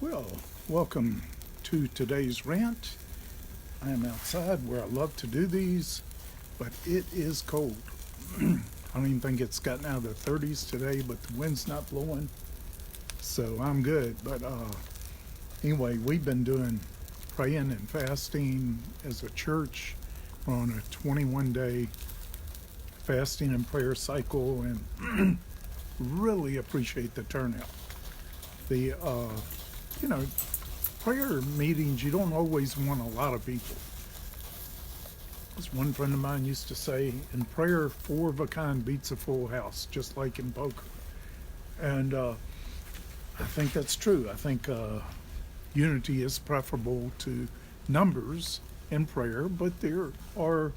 Well, welcome to today's rant. I am outside where I love to do these, but it is cold. I don't even think it's gotten out of the 30s today, but the wind's not blowing, so I'm good. But anyway, we've been doing praying and fasting as a church. We're on a 21-day fasting and prayer cycle, and really appreciate the turnout. The prayer meetings, you don't always want a lot of people. As one friend of mine used to say, in prayer, four of a kind beats a full house, just like in poker. And I think that's true. I think unity is preferable to numbers in prayer, but there are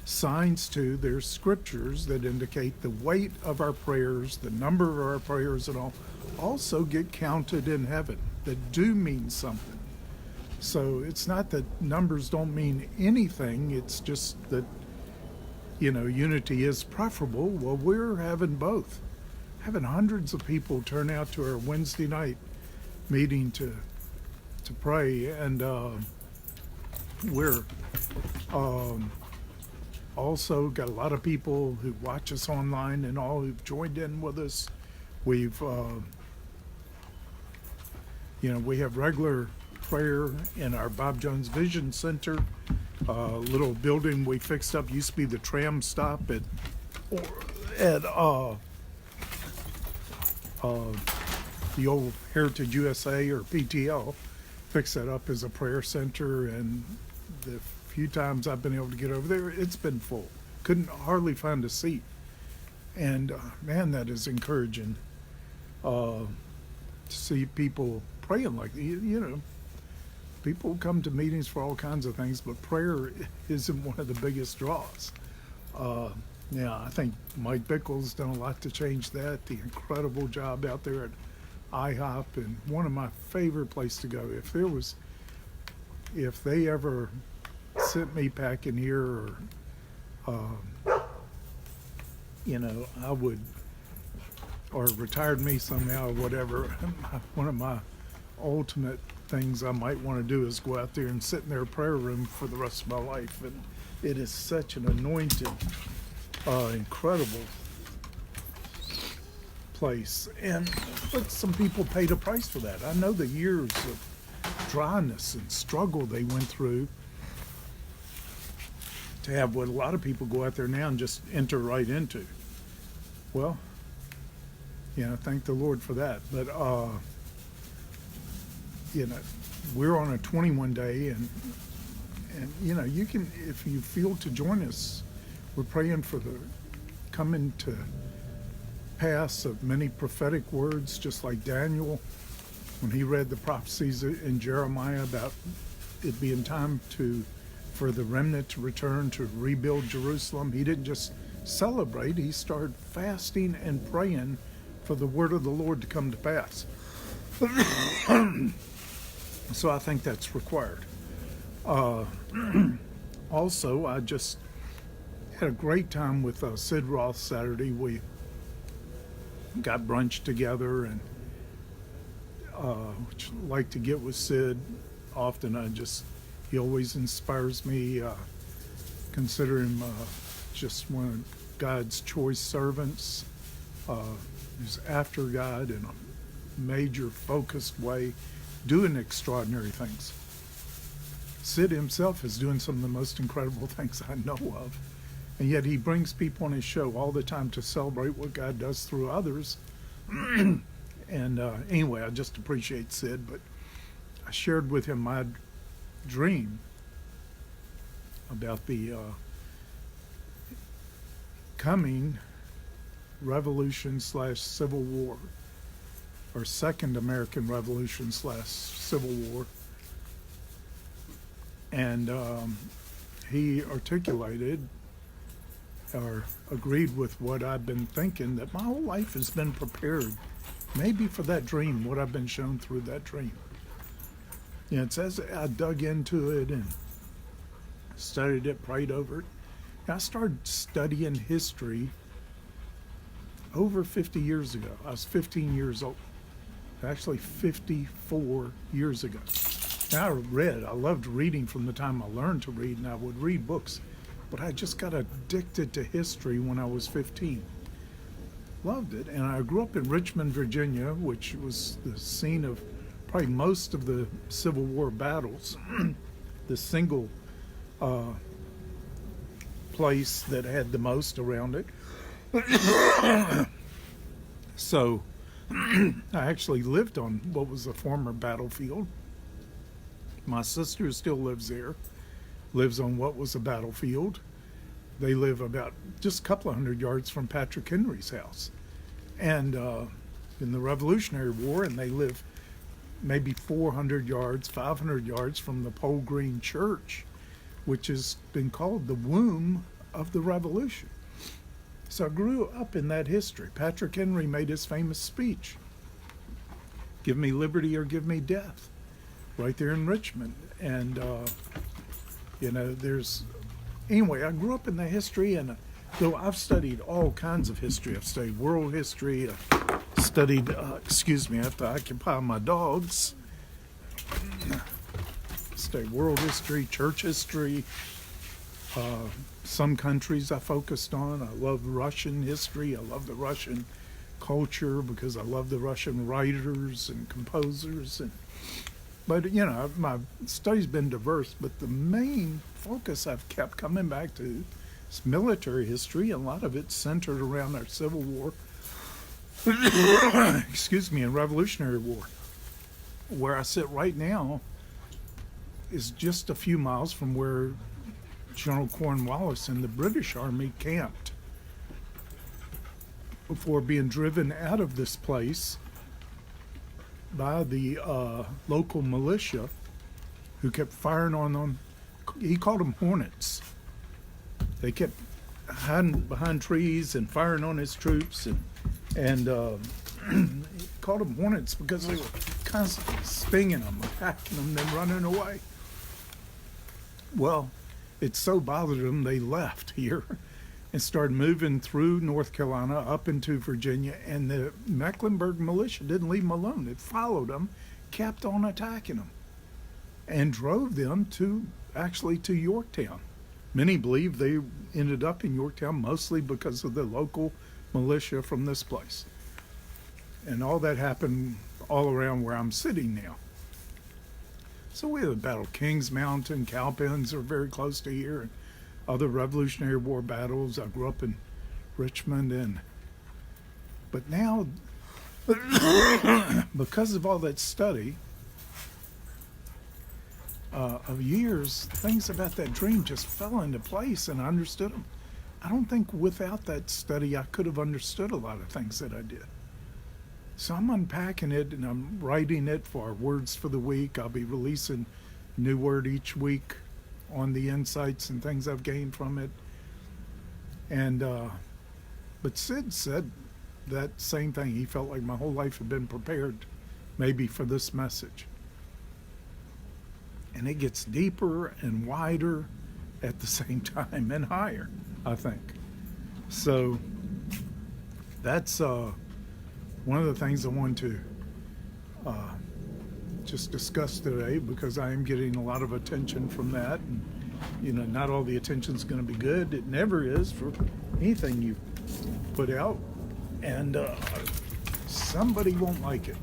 signs too. There's scriptures that indicate the weight of our prayers, the number of our prayers, and all also get counted in heaven, that do mean something. So it's not that numbers don't mean anything, it's just that, unity is preferable. Well, we're having both. Having hundreds of people turn out to our Wednesday night meeting to pray, and we're also got a lot of people who watch us online and all who've joined in with us. We've we have regular prayer in our Bob Jones Vision Center, little building we fixed up. Used to be the tram stop at the old Heritage USA or PTL. Fixed that up as a prayer center, and the few times I've been able to get over there, it's been full. Couldn't hardly find a seat. And man, that is encouraging to see people praying like people come to meetings for all kinds of things, but prayer isn't one of the biggest draws. I think Mike Bickle's done a lot to change that. The incredible job out there at IHOP, and one of my favorite places to go. If they ever sent me packing here, or I would, or retired me somehow or whatever, one of my ultimate things I might want to do is go out there and sit in their prayer room for the rest of my life. And it is such an anointed, incredible place. But some people paid a price for that. I know the years of dryness and struggle they went through to have what a lot of people go out there now and just enter right into. Well, thank the Lord for that. But we're on a 21 day, and you can, if you feel to join us, we're praying for the coming to pass of many prophetic words, just like Daniel when he read the prophecies in Jeremiah about it being time for the remnant to return to rebuild Jerusalem. He didn't just celebrate, he started fasting and praying for the word of the Lord to come to pass. So I think that's required. Also, I just had a great time with Sid Roth Saturday. We got brunch together, and which I like to get with Sid often. He always inspires me. Consider him just one of God's choice servants. Who's after God in a major, focused way, doing extraordinary things. Sid himself is doing some of the most incredible things I know of, and yet he brings people on his show all the time to celebrate what God does through others. And anyway, I just appreciate Sid, but I shared with him my dream about the coming revolution/civil war, or Second American Revolution/Civil War. And he articulated or agreed with what I've been thinking, that my whole life has been prepared maybe for that dream, what I've been shown through that dream. It says I dug into it and studied it, prayed over it. And I started studying history over 50 years ago. I was 15 years old. actually 54 years ago. Now, I loved reading from the time I learned to read, and I would read books, but I just got addicted to history when I was 15. Loved it, and I grew up in Richmond, Virginia, which was the scene of probably most of the Civil War battles. The single place that had the most around it. So I actually lived on what was a former battlefield. My sister still lives there, lives on what was a battlefield. They live about just a couple of hundred yards from Patrick Henry's house. And in the Revolutionary War, and they live maybe 400 yards, 500 yards from the Pole Green Church, which has been called the womb of the Revolution. So I grew up in that history. Patrick Henry made his famous speech, "Give me liberty or give me death," right there in Richmond. And, anyway, I grew up in the history, and though I've studied all kinds of history, I've studied world history, I've studied, I have to occupy my dogs, studied world history, church history, some countries I focused on. I love Russian history, I love the Russian culture because I love the Russian writers and composers. But my study's been diverse, but the main focus I've kept coming back to is military history, and a lot of it's centered around our Civil War, and Revolutionary War. Where I sit right now is just a few miles from where General Cornwallis and the British Army camped before being driven out of this place by the local militia, who kept firing on them. He called them Hornets. They kept hiding behind trees and firing on his troops, and he called them Hornets because they were constantly stinging them, attacking them, then running away. Well, it so bothered them, they left here and started moving through North Carolina up into Virginia, and the Mecklenburg militia didn't leave them alone. It followed them, kept on attacking them, and drove them to Yorktown. Many believe they ended up in Yorktown mostly because of the local militia from this place. And all that happened all around where I'm sitting now. So we had the Battle of Kings Mountain, Cowpens are very close to here, and other Revolutionary War battles. I grew up in Richmond, but now, because of all that study of years, things about that dream just fell into place, and I understood them. I don't think without that study I could have understood a lot of things that I did. So I'm unpacking it, and I'm writing it for our Words for the Week. I'll be releasing a new word each week on the insights and things I've gained from it. And but Sid said that same thing. He felt like my whole life had been prepared maybe for this message. And it gets deeper and wider at the same time, and higher, I think. So that's one of the things I want to just discuss today, because I am getting a lot of attention from that. And, not all the attention's going to be good. It never is for anything you put out. And somebody won't like it.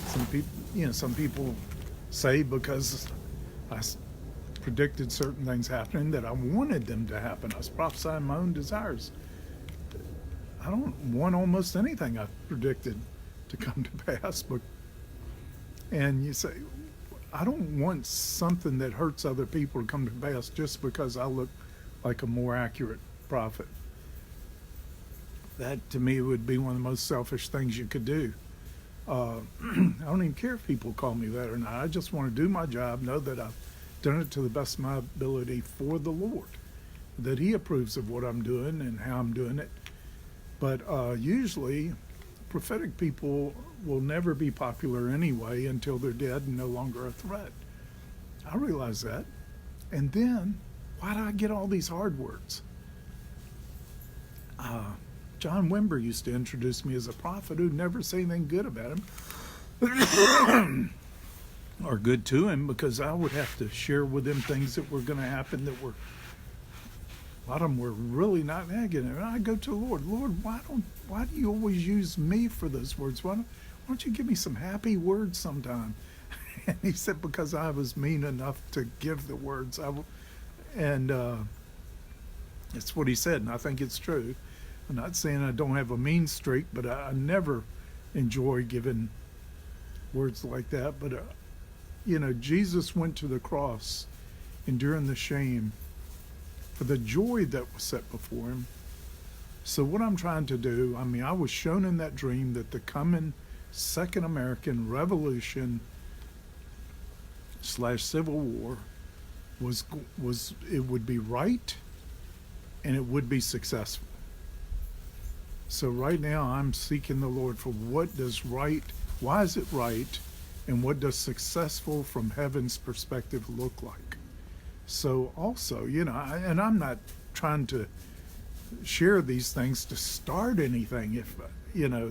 Some people say because I predicted certain things happening that I wanted them to happen. I was prophesying my own desires. I don't want almost anything I predicted to come to pass. And you say, I don't want something that hurts other people to come to pass just because I look like a more accurate prophet. That, to me, would be one of the most selfish things you could do. I don't even care if people call me that or not. I just want to do my job, know that I've done it to the best of my ability for the Lord, that He approves of what I'm doing and how I'm doing it. But usually, prophetic people will never be popular anyway until they're dead and no longer a threat. I realize that. And then, why do I get all these hard words? John Wimber used to introduce me as a prophet who'd never say anything good about him. are good to him, because I would have to share with him things that were going to happen that were, a lot of them were really not negative. And I go to the Lord, Lord, why do you always use me for those words? Why don't you give me some happy words sometime? And he said, because I was mean enough to give the words. And that's what he said, and I think it's true. I'm not saying I don't have a mean streak, but I never enjoy giving words like that. But Jesus went to the cross, enduring the shame for the joy that was set before him. So what I'm trying to do, I was shown in that dream that the coming Second American Revolution / Civil War was it would be right, and it would be successful. So right now I'm seeking the Lord for what does right, why is it right, and what does successful from heaven's perspective look like. So also, and I'm not trying to share these things to start anything. If,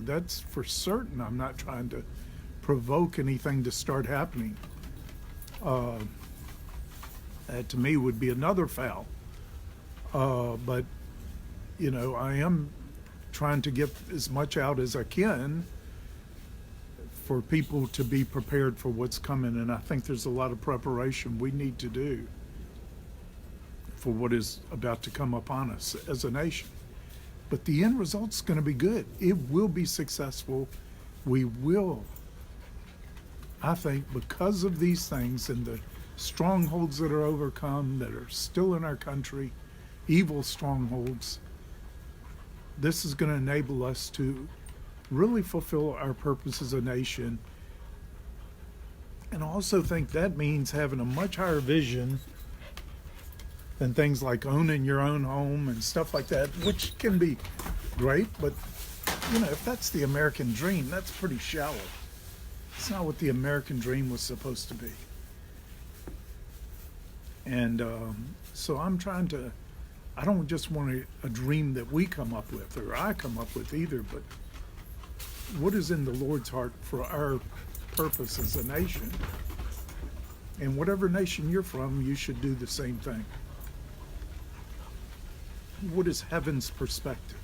that's for certain. I'm not trying to provoke anything to start happening. That to me would be another foul. But, I am trying to get as much out as I can for people to be prepared for what's coming. And I think there's a lot of preparation we need to do for what is about to come upon us as a nation. But the end result's going to be good. It will be successful. We will, I think, because of these things and the strongholds that are overcome, that are still in our country, evil strongholds, this is going to enable us to really fulfill our purpose as a nation. And I also think that means having a much higher vision than things like owning your own home and stuff like that, which can be great, but if that's the American dream, that's pretty shallow. It's not what the American dream was supposed to be. And so I'm trying to, I don't just want a dream that we come up with or I come up with either, but what is in the Lord's heart for our purpose as a nation. And whatever nation you're from, you should do the same thing. What is heaven's perspective?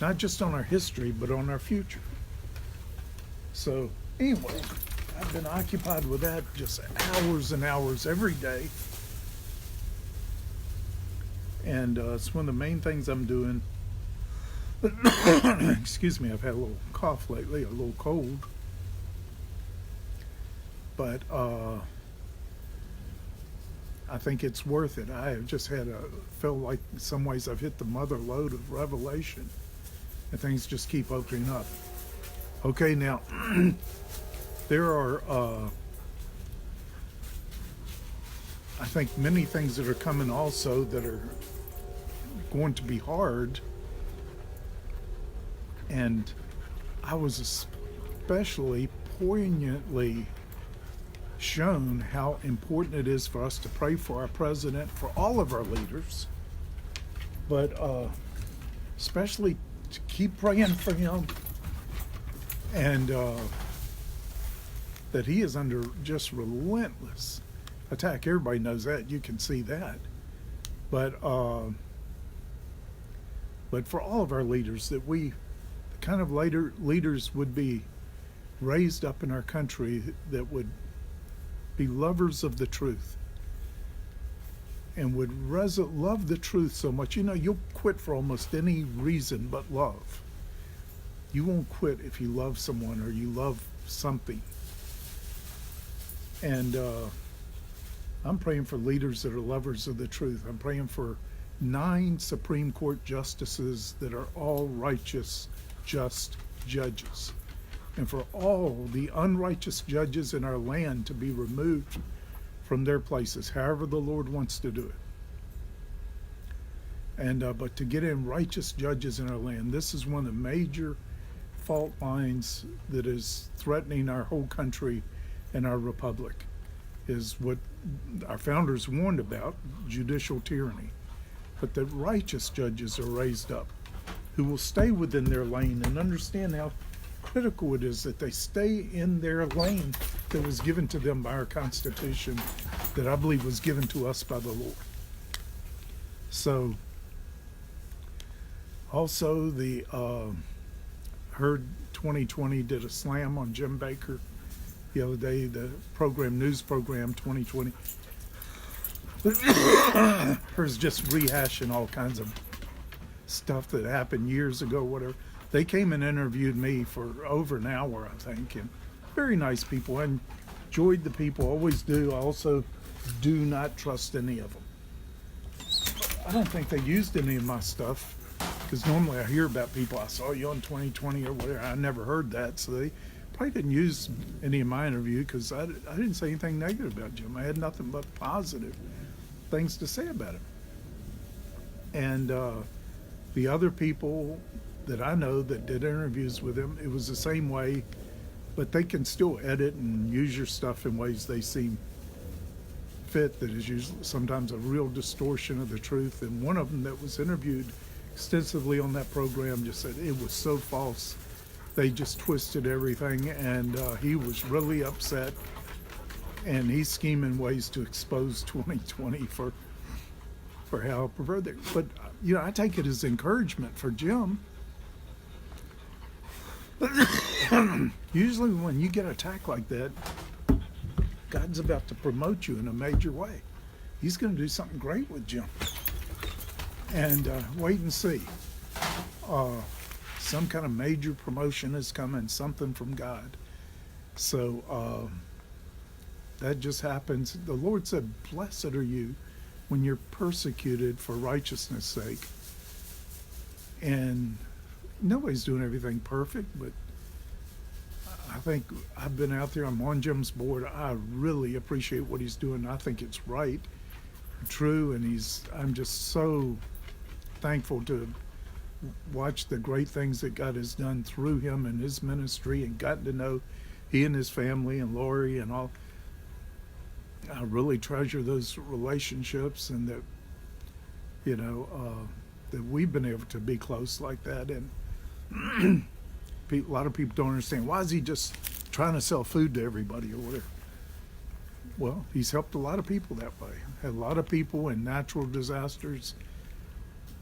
Not just on our history, but on our future. So anyway, I've been occupied with that just hours and hours every day. And it's one of the main things I'm doing. Excuse me, I've had a little cough lately, a little cold. But I think it's worth it. I have just felt like in some ways I've hit the mother lode of revelation, and things just keep opening up. Okay, now there are I think many things that are coming also that are going to be hard, and I was especially poignantly shown how important it is for us to pray for our president, for all of our leaders, but especially to keep praying for him, and that he is under just relentless attack. Everybody knows that. You can see that. But for all of our leaders, that the kind of leaders would be raised up in our country that would be lovers of the truth and would love the truth so much. You'll quit for almost any reason but love. You won't quit if you love someone or you love something. And I'm praying for leaders that are lovers of the truth. I'm praying for 9 Supreme Court justices that are all righteous, just judges. And for all the unrighteous judges in our land to be removed from their places, however the Lord wants to do it. And but to get in righteous judges in our land, this is one of the major fault lines that is threatening our whole country and our republic, is what our founders warned about, judicial tyranny. But the righteous judges are raised up who will stay within their lane and understand how critical it is that they stay in their lane that was given to them by our Constitution, that I believe was given to us by the Lord. So, also the heard 2020 did a slam on Jim Baker the other day, the news program 2020. Her's just rehashing all kinds of stuff that happened years ago, whatever. They came and interviewed me for over an hour, I think, and very nice people. I enjoyed the people, always do. I also do not trust any of them. I don't think they used any of my stuff, because normally I hear about people, I saw you on 2020 or whatever. I never heard that, so they probably didn't use any of my interview, because I didn't say anything negative about Jim. I had nothing but positive things to say about him. And the other people that I know that did interviews with him, it was the same way, but they can still edit and use your stuff in ways they seem fit, that is usually sometimes a real distortion of the truth. And one of them that was interviewed extensively on that program just said it was so false. They just twisted everything, and he was really upset, and he's scheming ways to expose 2020 for how perverted they. But I take it as encouragement for Jim. Usually when you get attacked like that, God's about to promote you in a major way. He's going to do something great with Jim. And wait and see. Some kind of major promotion is coming, something from God. So that just happens. The Lord said, blessed are you when you're persecuted for righteousness' sake. And nobody's doing everything perfect, but I think I've been out there. I'm on Jim's board. I really appreciate what he's doing. I think it's right, true, and I'm just so thankful to watch the great things that God has done through him and his ministry, and gotten to know he and his family and Lori and all. I really treasure those relationships, and that that we've been able to be close like that. And a lot of people don't understand, why is he just trying to sell food to everybody or whatever? Well, he's helped a lot of people that way. A lot of people in natural disasters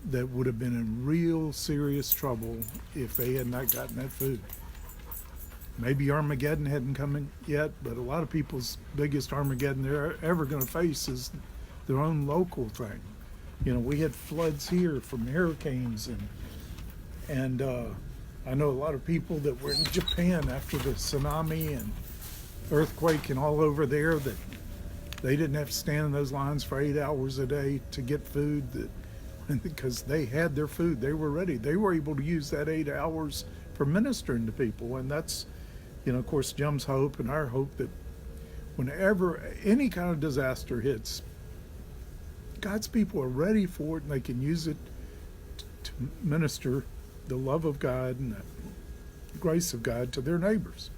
that would have been in real serious trouble if they had not gotten that food. Maybe Armageddon hadn't come in yet, but a lot of people's biggest Armageddon they're ever going to face is their own local thing. We had floods here from hurricanes, and I know a lot of people that were in Japan after the tsunami and earthquake and all over there, that they didn't have to stand in those lines for 8 hours a day to get food, because they had their food. They were ready. They were able to use that 8 hours for ministering to people. And that's, of course, Jim's hope and our hope, that whenever any kind of disaster hits, God's people are ready for it, and they can use it to minister the love of God and the grace of God to their neighbors.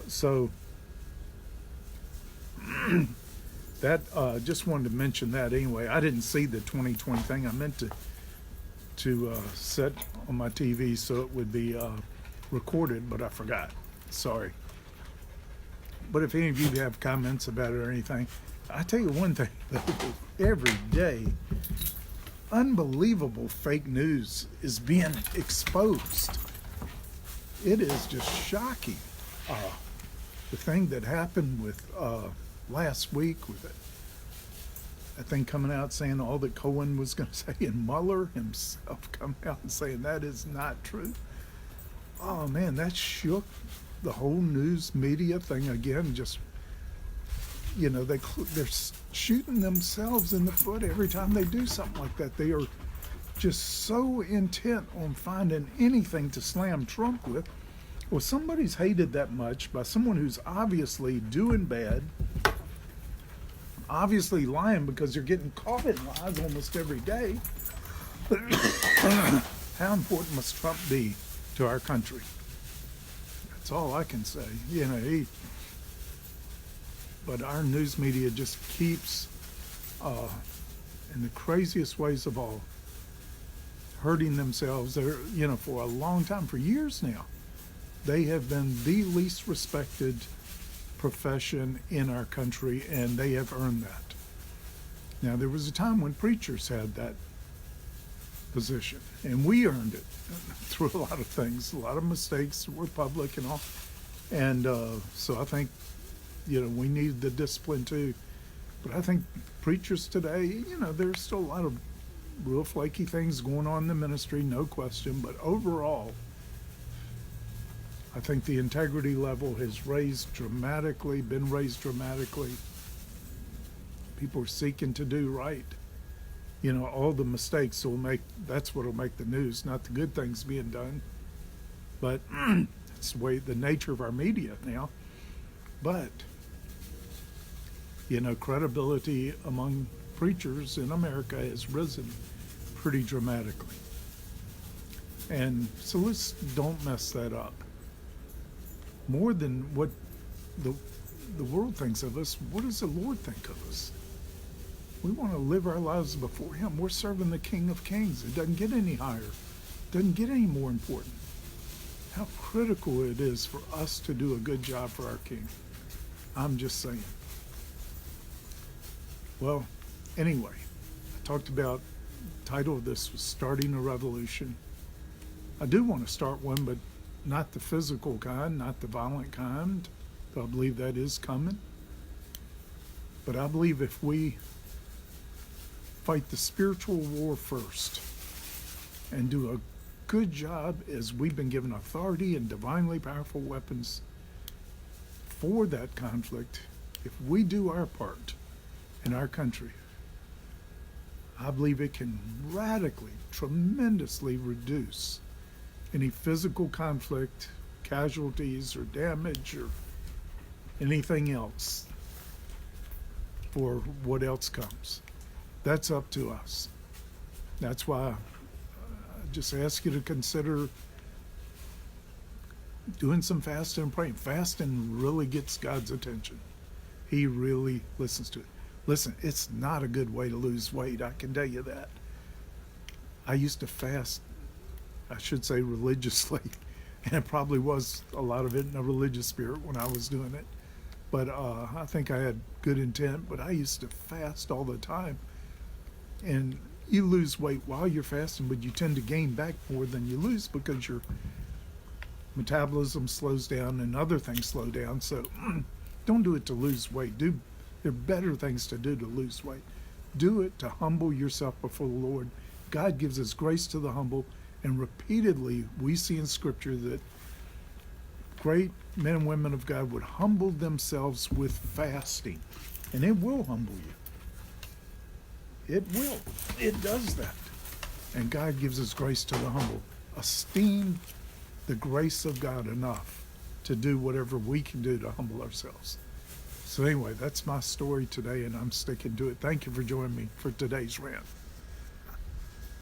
So that just wanted to mention that anyway. I didn't see the 2020 thing. I meant to set on my TV so it would be recorded, but I forgot. Sorry. But if any of you have comments about it or anything, I tell you one thing, every day, unbelievable fake news is being exposed. It is just shocking. The thing that happened with last week, with that thing coming out saying all that Cohen was going to say, and Mueller himself coming out and saying that is not true. Oh man, that shook the whole news media thing again. Just they're shooting themselves in the foot every time they do something like that. They are just so intent on finding anything to slam Trump with. Well, somebody's hated that much by someone who's obviously doing bad, obviously lying, because they're getting caught in lies almost every day. How important must Trump be to our country? That's all I can say. But our news media just keeps, in the craziest ways of all, hurting themselves. They're, for a long time, for years now, they have been the least respected profession in our country, and they have earned that. Now, there was a time when preachers had that position, and we earned it through a lot of things, a lot of mistakes were public and all. And so I think, we need the discipline too. But I think preachers today, there's still a lot of real flaky things going on in the ministry, no question. But overall, I think the integrity level has been raised dramatically. People are seeking to do right. All the mistakes that's what will make the news, not the good things being done. But it's the nature of our media now. But, credibility among preachers in America has risen pretty dramatically. And so let's don't mess that up. More than what the world thinks of us, what does the Lord think of us? We want to live our lives before Him. We're serving the King of Kings. It doesn't get any higher. It doesn't get any more important. How critical it is for us to do a good job for our King. I'm just saying. Well, anyway, I talked about, the title of this was Starting a Revolution. I do want to start one, but not the physical kind, not the violent kind. I believe that is coming. But I believe if we fight the spiritual war first and do a good job, as we've been given authority and divinely powerful weapons for that conflict, if we do our part in our country, I believe it can radically, tremendously reduce any physical conflict, casualties, or damage, or anything else for what else comes. That's up to us. That's why I just ask you to consider doing some fasting and praying. Fasting really gets God's attention. He really listens to it. Listen, it's not a good way to lose weight, I can tell you that. I used to fast, I should say religiously, and it probably was a lot of it in a religious spirit when I was doing it. But I think I had good intent, but I used to fast all the time. And you lose weight while you're fasting, but you tend to gain back more than you lose because your metabolism slows down and other things slow down. So don't do it to lose weight. There are better things to do to lose weight. Do it to humble yourself before the Lord. God gives His grace to the humble, and repeatedly we see in Scripture that great men and women of God would humble themselves with fasting, and it will humble you. It will. It does that. And God gives His grace to the humble. Esteem the grace of God enough to do whatever we can do to humble ourselves. So anyway, that's my story today, and I'm sticking to it. Thank you for joining me for today's rant.